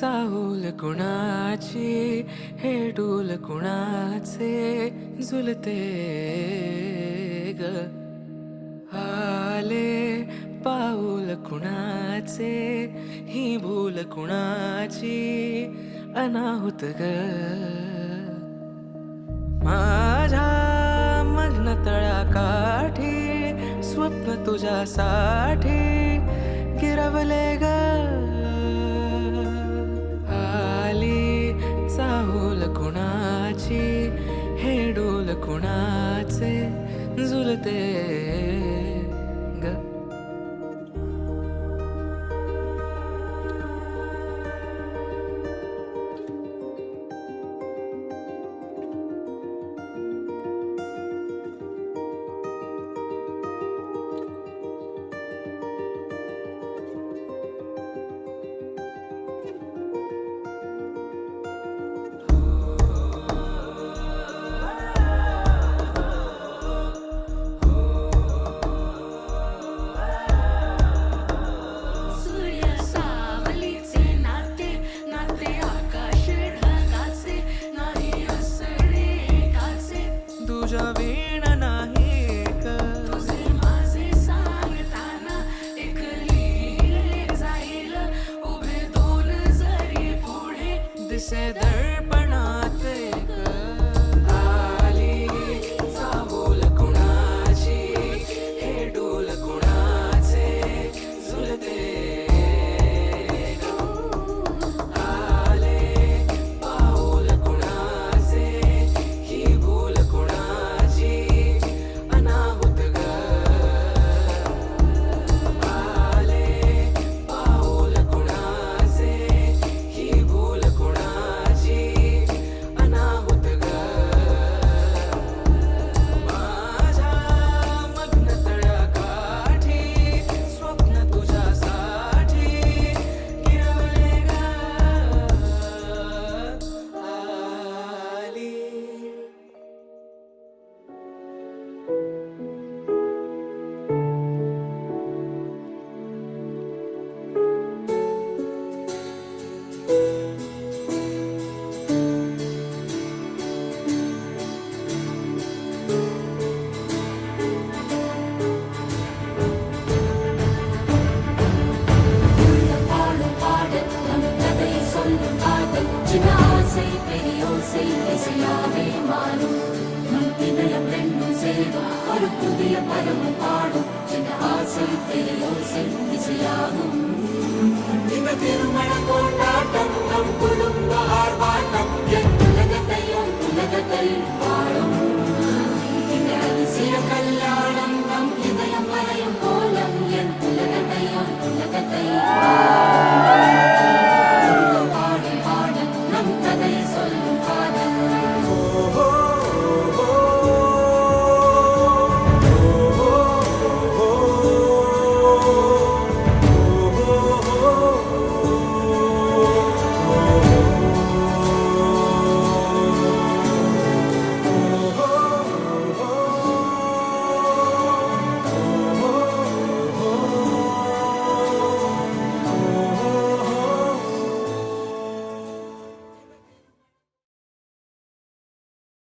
चाहूल कुणाची हे डोल कुणाचे झुलते ग आले पाऊल कुणाचे ही भूल कुणाची अनाहुत ग माझ्या मग्न तळाकाठी स्वप्न तुझ्यासाठी गिरवले ग आली चाहूल कुणाची हे डोल कुणाचे झुलते ग तुझ्या वीण नाही ग तुझे माझे सांगताना एक लिहिले जाईल उभे दोन जरी पुढे दिसे दर्पणात ग आली चाहूल कुणाची हे डोल कुणाचे झुलते आले पाऊल कुणाचे ही भूल कुणाची अनाहुत ग आले पाऊल कुणाचे ही भूल कुणाची अनाहुत ग माझ्या मग्न तळ्याकाठी स्वप्न तुझ्यासाठी गिरवले ग आली பாடும் பாடல் நம் கதை சொல்லும் காதல் சின்ன ஆசை பெரிய ஓசை இசையாவே மாறும் நம் இதயம் ரெண்டும் சேரும் ஒரு புதிய பருவம் பாடும் சின்ன ஆசை பெரிய ஓசை இசையாகும் இந்த திருமண கொண்டாட்டம் நம் குடும்ப ஆர்ப்பாட்டம் என் உலகத்தையும் வாழும்